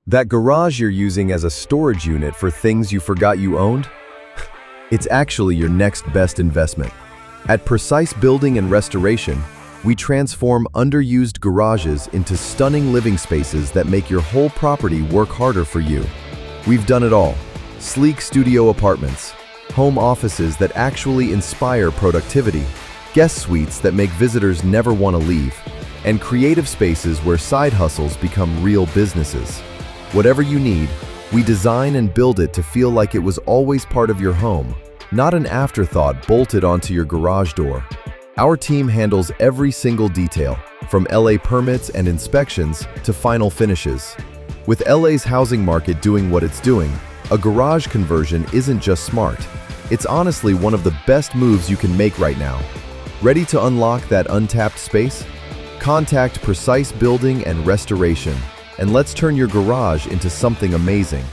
That garage you're using as a storage unit for things you forgot you owned? It's actually your next best investment. At Precise Building and Restoration, we transform underused garages into stunning living spaces that make your whole property work harder for you. We've done it all. Sleek studio apartments, home offices that actually inspire productivity, guest suites that make visitors never want to leave, and creative spaces where side hustles become real businesses. Whatever you need, we design and build it to feel like it was always part of your home, not an afterthought bolted onto your garage door. Our team handles every single detail, from LA permits and inspections to final finishes. With LA's housing market doing what it's doing, a garage conversion isn't just smart. It's honestly one of the best moves you can make right now. Ready to unlock that untapped space? Contact Precise Building and Restoration, and let's turn your garage into something amazing.